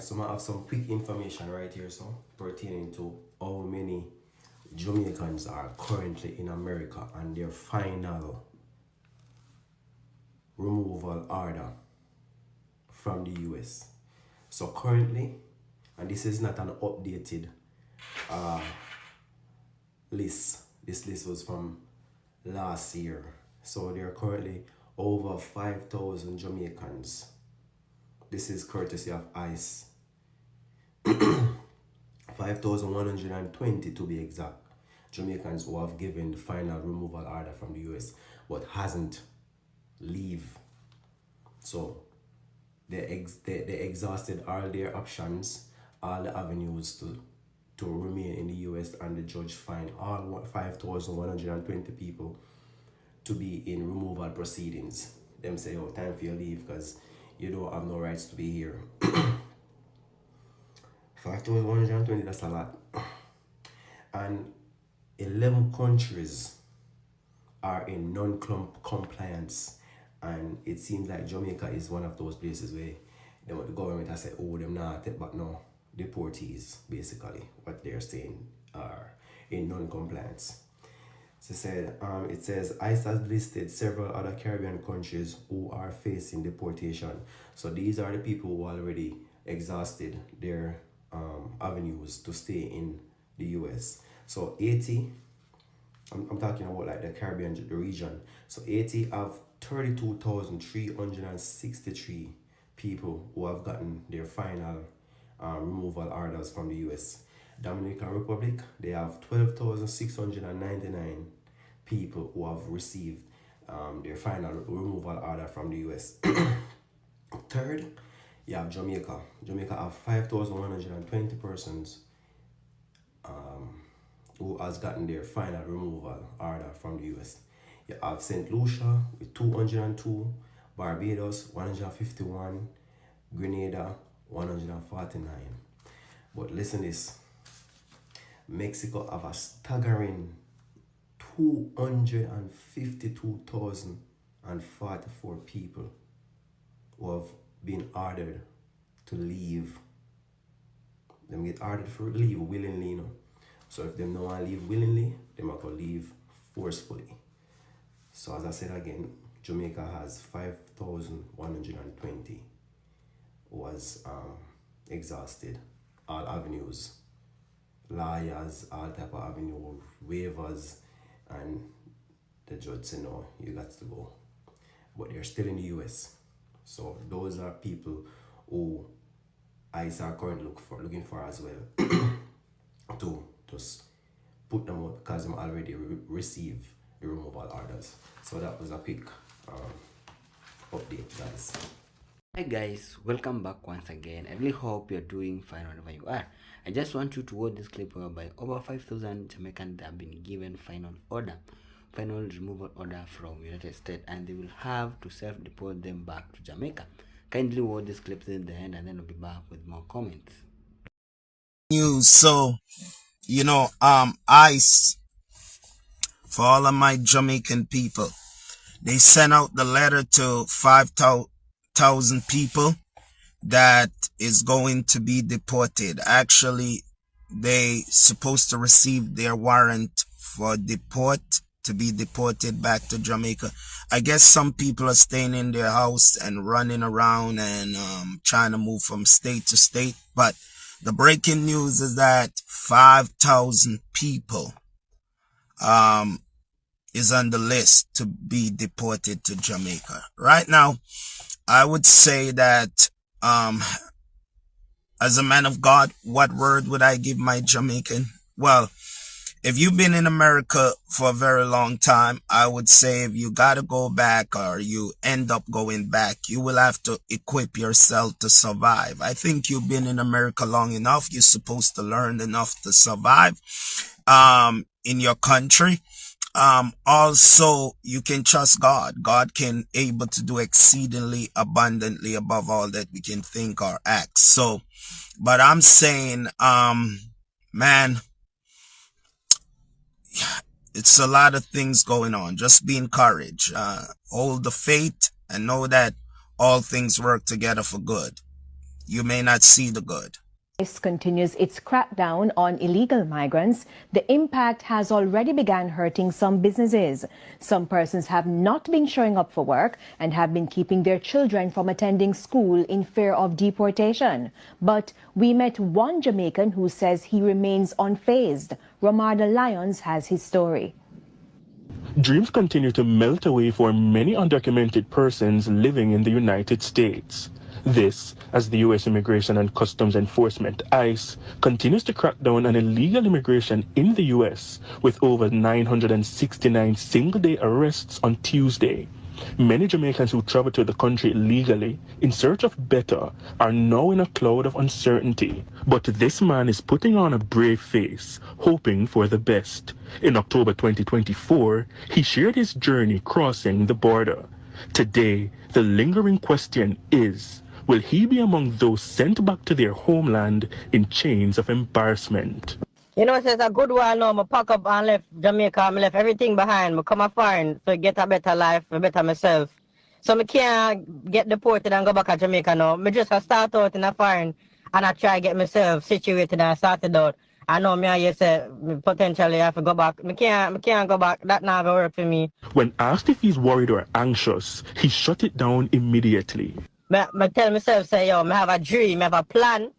So I have some quick information right here, so pertaining to how many Jamaicans are currently in America and their final removal order from the US. So currently, and this is not an updated list. This list was from last year. So there are currently over 5,000 Jamaicans. This is courtesy of ICE. 5,120 to be exact. Jamaicans who have given the final removal order from the US but hasn't leave. So they exhausted all their options, all the avenues to remain in the US, and the judge fined all 5,120 people to be in removal proceedings. Them say, oh, time for your leave because you don't have no rights to be here. 5,120, that's a lot. And 11 countries are in non-compliance, and it seems like Jamaica is one of those places where the government has said, oh, them not, but no, deportees, basically, what they're saying are in non-compliance. So it says ICE has listed several other Caribbean countries who are facing deportation. So these are the people who already exhausted their avenues to stay in the US. So 80, I'm talking about like the Caribbean region. So 80 have 32,363 people who have gotten their final removal orders from the US. Dominican Republic, they have 12,699 people who have received their final removal order from the US. Third, you have Jamaica. Jamaica have 5,120 persons who has gotten their final removal order from the US. You have St. Lucia with 202, Barbados 151, Grenada 149. But listen this, Mexico have a staggering 252,044 people who have been ordered to leave. Them get ordered for leave willingly, you know. So if them don't want to leave willingly, they have to leave forcefully. So as I said again, Jamaica has 5,120 was exhausted all avenues, lawyers, all type of avenue, waivers, and the judge said no, you got to go. But they're still in the US. So those are people who ICE are currently looking for as well to just put them out because they already receive the removal orders. So that was a quick update, guys. Hi guys, welcome back once again. I really hope you're doing fine wherever you are. I just want you to watch this clip whereby over 5,000 Jamaicans have been given final removal order from United States, and they will have to self-deport them back to Jamaica. Kindly watch this clip till the end, and then I'll be back with more comments. News. So, ICE, for all of my Jamaican people, they sent out the letter to 5,000 people that is going to be deported. Actually, they supposed to receive their warrant for to be deported back to Jamaica. I guess some people are staying in their house and running around and trying to move from state to state. But the breaking news is that 5,000 people is on the list to be deported to Jamaica. Right now, I would say that as a man of God, what word would I give my Jamaican? Well, if you've been in America for a very long time, I would say if you got to go back or you end up going back, you will have to equip yourself to survive. I think you've been in America long enough. You're supposed to learn enough to survive in your country. Also, you can trust God. God can able to do exceedingly abundantly above all that we can think or act. So, but I'm saying, man, it's a lot of things going on. Just be encouraged. Hold the faith and know that all things work together for good. you may not see the good. ICE continues its crackdown on illegal migrants, the impact has already begun hurting some businesses. Some persons have not been showing up for work and have been keeping their children from attending school in fear of deportation. But we met one Jamaican who says he remains unfazed. Romarda Lyons has his story. Dreams continue to melt away for many undocumented persons living in the United States. This, as the U.S. Immigration and Customs Enforcement, ICE, continues to crack down on illegal immigration in the U.S., with over 969 single-day arrests on Tuesday. Many Jamaicans who travel to the country illegally in search of better are now in a cloud of uncertainty. But this man is putting on a brave face, hoping for the best. In October 2024, he shared his journey crossing the border. Today, the lingering question is, will he be among those sent back to their homeland in chains of embarrassment? You know, it's a good while now. I pack up and left Jamaica. I left everything behind. I come foreign to get a better life, a better myself. So I can't get deported and go back to Jamaica now. I just start out in a foreign and I try to get myself situated and started out. I know I say potentially I have to go back. I can't go back. That not gonna work for me. When asked if he's worried or anxious, he shut it down immediately. I tell myself, say, yo, I have a dream, I have a plan.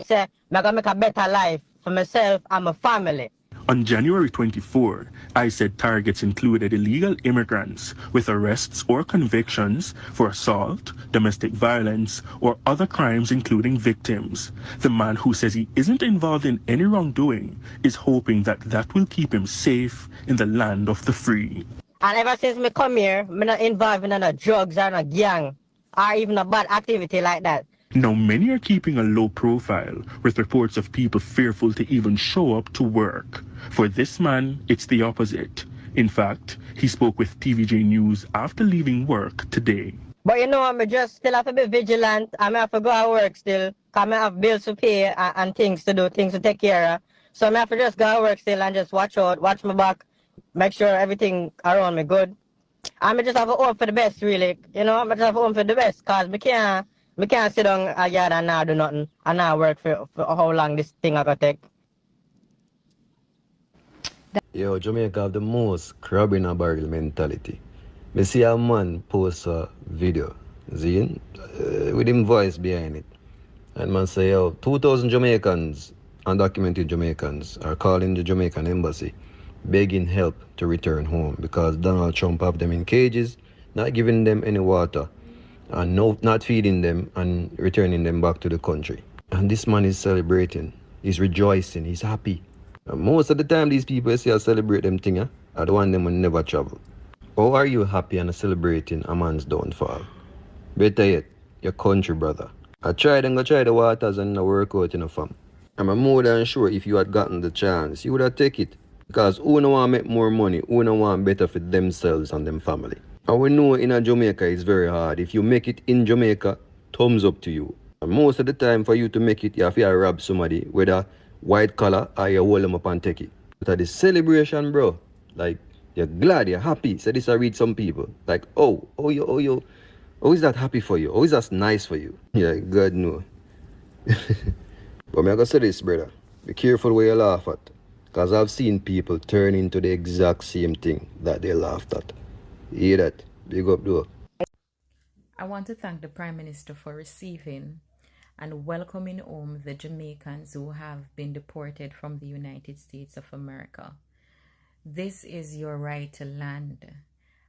Say, I'm gonna make a better life for myself and my family. On January 24, I said targets included illegal immigrants with arrests or convictions for assault, domestic violence, or other crimes including victims. The man who says he isn't involved in any wrongdoing is hoping that that will keep him safe in the land of the free. And ever since me come here, I'm not involved in no drugs or no gang or even a bad activity like that. Now, many are keeping a low profile, with reports of people fearful to even show up to work. For this man, it's the opposite. In fact, he spoke with TVJ News after leaving work today. But you know, I just still have to be vigilant. I have to go to work still, because I have bills to pay and things to do, things to take care of. So I have to just go to work still and just watch out, watch my back, make sure everything around me good. I just have to hope for the best, really. You know, I just have to hope for the best, because I can't sit down a yard and not do nothing and not work for how long this thing I got take. Yo, Jamaica have the most crab in a barrel mentality. Me see a man post a video, see, with him voice behind it. And man say, yo, 2,000 Jamaicans, undocumented Jamaicans, are calling the Jamaican embassy, begging help to return home because Donald Trump have them in cages, not giving them any water, and not feeding them and returning them back to the country. And this man is celebrating, he's rejoicing, he's happy. And most of the time these people say I celebrate them thing, are the one them will never travel. How are you happy and celebrating a man's downfall? Better yet, your country brother. I tried and go try the waters and work out in a farm. I'm more than sure if you had gotten the chance, you would have taken it. Because who no want make more money, who no want better for themselves and them family. And we know in Jamaica it's very hard. If you make it in Jamaica, thumbs up to you. And most of the time for you to make it, you have to rob somebody, whether white collar or you hold them up and take it. But at the celebration, bro, like, you're glad, you're happy. So this I read some people. Like, oh, is that happy for you? Oh, is that nice for you? Yeah, God no. But me I gotta say this, brother. Be careful where you laugh at. Because I've seen people turn into the exact same thing that they laughed at. You hear that? Big up, though. I want to thank the Prime Minister for receiving and welcoming home the Jamaicans who have been deported from the United States of America. This is your right to land,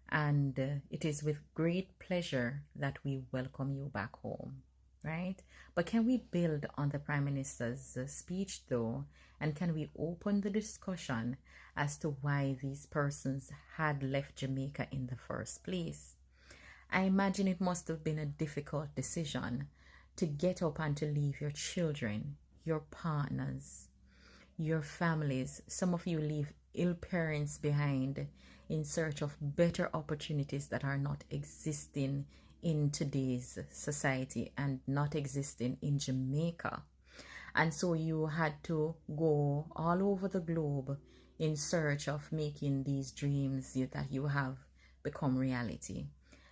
and it is with great pleasure that we welcome you back home, right? But can we build on the Prime Minister's speech, though, and can we open the discussion as to why these persons had left Jamaica in the first place? I imagine it must have been a difficult decision to get up and to leave your children, your partners, your families. Some of you leave ill parents behind in search of better opportunities that are not existing in today's society and not existing in Jamaica. And so you had to go all over the globe in search of making these dreams that you have become reality.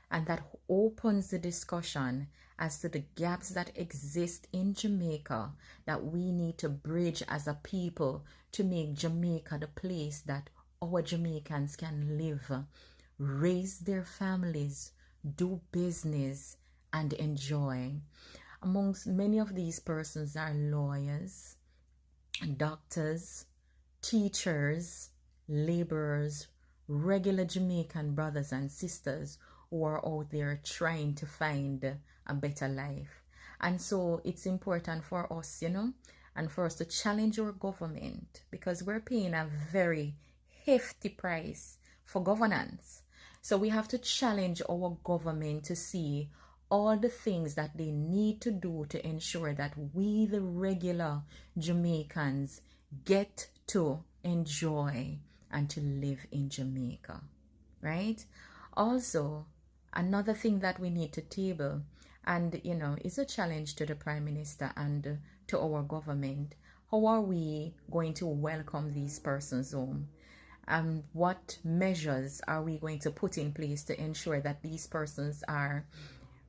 And that opens the discussion as to the gaps that exist in Jamaica that we need to bridge as a people to make Jamaica the place that our Jamaicans can live, raise their families, do business, and enjoy. Amongst many of these persons are lawyers, doctors, teachers, laborers, regular Jamaican brothers and sisters who are out there trying to find a better life. And so it's important for us, and for us to challenge our government, because we're paying a very hefty price for governance. So we have to challenge our government to see all the things that they need to do to ensure that we, the regular Jamaicans, get to enjoy and to live in Jamaica, right? Also, another thing that we need to table, and is a challenge to the Prime Minister and to our government. How are we going to welcome these persons home? And what measures are we going to put in place to ensure that these persons are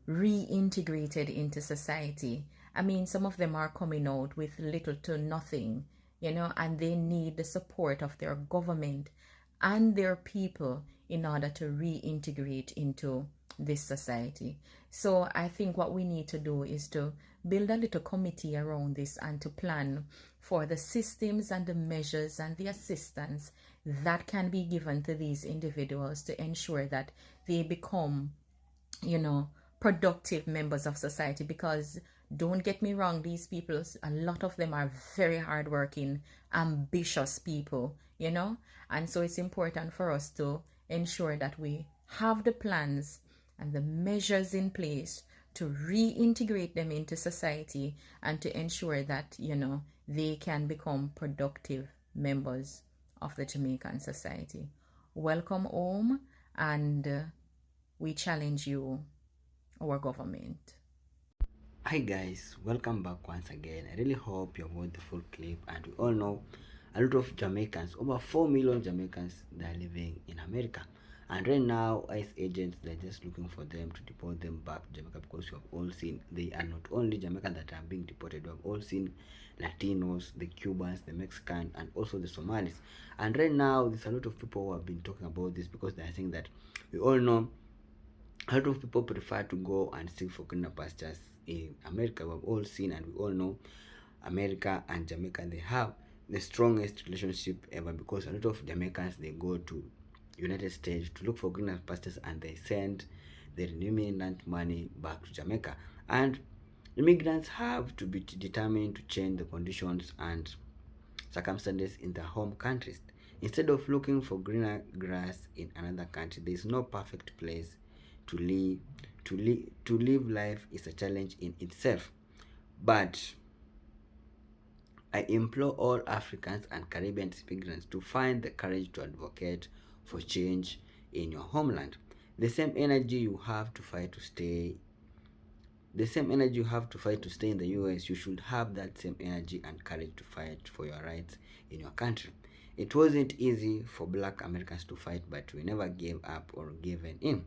reintegrated into society? I mean, some of them are coming out with little to nothing, and they need the support of their government and their people in order to reintegrate into this society. So I think what we need to do is to build a little committee around this and to plan for the systems and the measures and the assistance that can be given to these individuals to ensure that they become, productive members of society. Because don't get me wrong, these people, a lot of them are very hardworking, ambitious people, and so it's important for us to ensure that we have the plans and the measures in place to reintegrate them into society and to ensure that, they can become productive members of the Jamaican society. Welcome home, and we challenge you, our government. Hi guys, welcome back once again. I really hope you watched the full clip, and we all know a lot of Jamaicans, over 4 million Jamaicans, they are living in America. And right now, ICE agents, they're just looking for them to deport them back to Jamaica, because you have all seen they are not only Jamaicans that are being deported, we have all seen Latinos, the Cubans, the Mexicans, and also the Somalis. And right now, there's a lot of people who have been talking about this, because they are saying that we all know a lot of people prefer to go and seek for greener pastures in America. We've all seen and we all know America and Jamaica, they have the strongest relationship ever, because a lot of Jamaicans, they go to United States to look for greener pastures and they send the remnant money back to Jamaica. And immigrants have to be determined to change the conditions and circumstances in their home countries. Instead of looking for greener grass in another country, there is no perfect place to live. To live life is a challenge in itself. But I implore all Africans and Caribbean immigrants to find the courage to advocate for change in your homeland. The same energy you have to fight to stay in the US, you should have that same energy and courage to fight for your rights in your country. It wasn't easy for Black Americans to fight, but we never gave up or given in.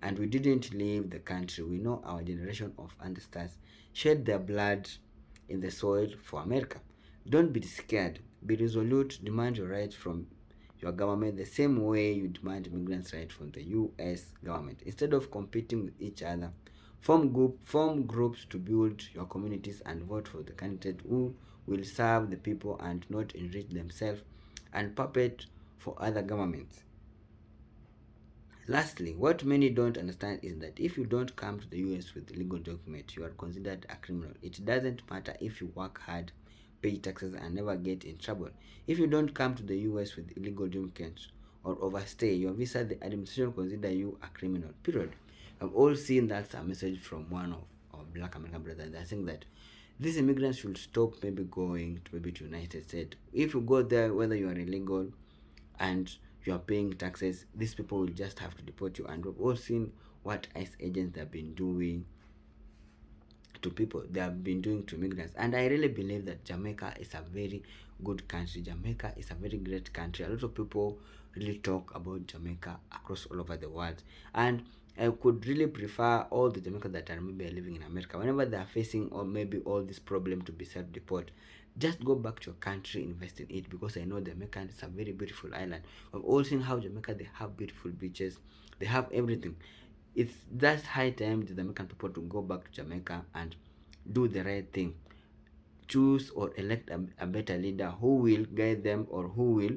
And we didn't leave the country. We know our generation of ancestors shed their blood in the soil for America. Don't be scared. Be resolute. Demand your rights from your government the same way you demand immigrants' rights from the US government. Instead of competing with each other, form groups to build your communities and vote for the candidate who will serve the people and not enrich themselves and puppet for other governments. Lastly, what many don't understand is that if you don't come to the US with legal documents, you are considered a criminal. It doesn't matter if you work hard, pay taxes, and never get in trouble. If you don't come to the US with illegal documents or overstay your visa, the administration consider you a criminal. Period. I've all seen that's a message from one of our Black American brothers. They're saying that these immigrants should stop maybe going to United States. If you go there, whether you are illegal and you are paying taxes, these people will just have to deport you. And we've all seen what ICE agents have been doing to people, they have been doing to migrants. And I really believe that Jamaica is a very good country. Jamaica is a very great country. A lot of people really talk about Jamaica across all over the world. And I could really prefer all the Jamaicans that are maybe living in America, whenever they are facing or maybe all this problem to be self-deport, just go back to your country, invest in it, because I know Jamaica is a very beautiful island. We've all seen how Jamaica, they have beautiful beaches, they have everything. It's just high time the Jamaican people to go back to Jamaica and do the right thing. Choose or elect a better leader who will guide them, or who will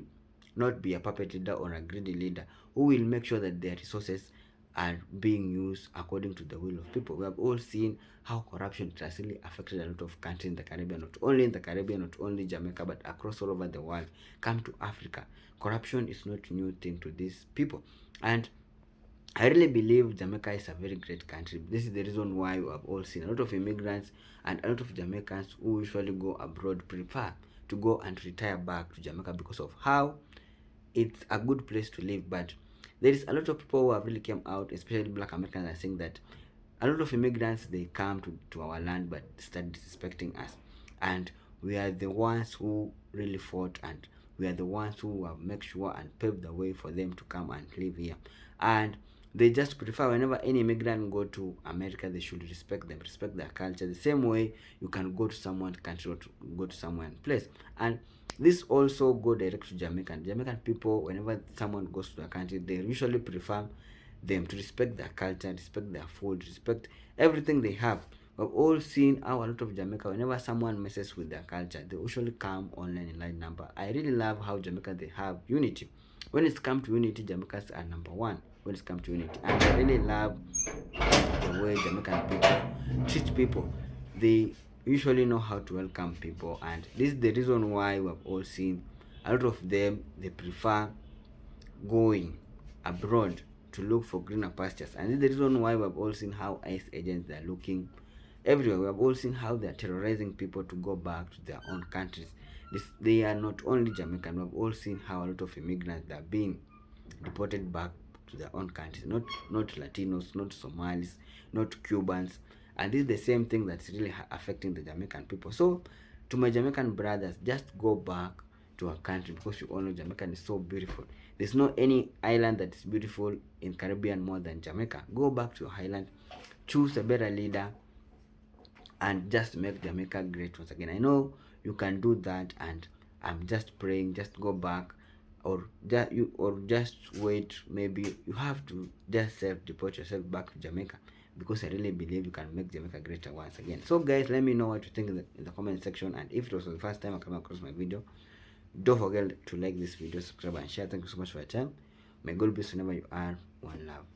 not be a puppet leader or a greedy leader, who will make sure that their resources are being used according to the will of people. We have all seen how corruption has really affected a lot of countries in the Caribbean, not only in the Caribbean, not only Jamaica, but across all over the world. Come to Africa. Corruption is not a new thing to these people. And I really believe Jamaica is a very great country. This is the reason why we have all seen a lot of immigrants and a lot of Jamaicans who usually go abroad prefer to go and retire back to Jamaica because of how it's a good place to live. But there is a lot of people who have really come out, especially Black Americans, are saying that a lot of immigrants, they come to our land but start disrespecting us, and we are the ones who really fought, and we are the ones who have make sure and paved the way for them to come and live here. And they just prefer, whenever any immigrant go to America, they should respect them, respect their culture, the same way you can go to someone's country or to go to someone's place. And this also go direct to Jamaican people. Whenever someone goes to their country, they usually prefer them to respect their culture, respect their food, respect everything they have. We've all seen how a lot of Jamaica, whenever someone messes with their culture, they usually come online in large number. I really love how Jamaica, they have unity. When it's come to unity, Jamaicans are number one when it's come to unity. And I really love the way Jamaican people treat people. They usually know how to welcome people, and this is the reason why we have all seen a lot of them, they prefer going abroad to look for greener pastures. And this is the reason why we have all seen how ICE agents, they are looking everywhere. We have all seen how they are terrorizing people to go back to their own countries. They are not only Jamaican. We have all seen how a lot of immigrants, they are being deported back to their own countries. Not Latinos, not Somalis, not Cubans. And this is the same thing that's really affecting the Jamaican people. So to my Jamaican brothers, just go back to our country, because you all know Jamaica is so beautiful. There's no any island that is beautiful in Caribbean more than Jamaica. Go back to your island, choose a better leader, and just make Jamaica great once again. I know you can do that, and I'm just praying, just go back, or just wait. Maybe you have to just self-deport yourself back to Jamaica, because I really believe you can make Jamaica greater once again. So guys, let me know what you think in the comment section, and if it was the first time I come across my video, don't forget to like this video, subscribe and share. Thank you so much for your time. May God bless you whenever you are. One love.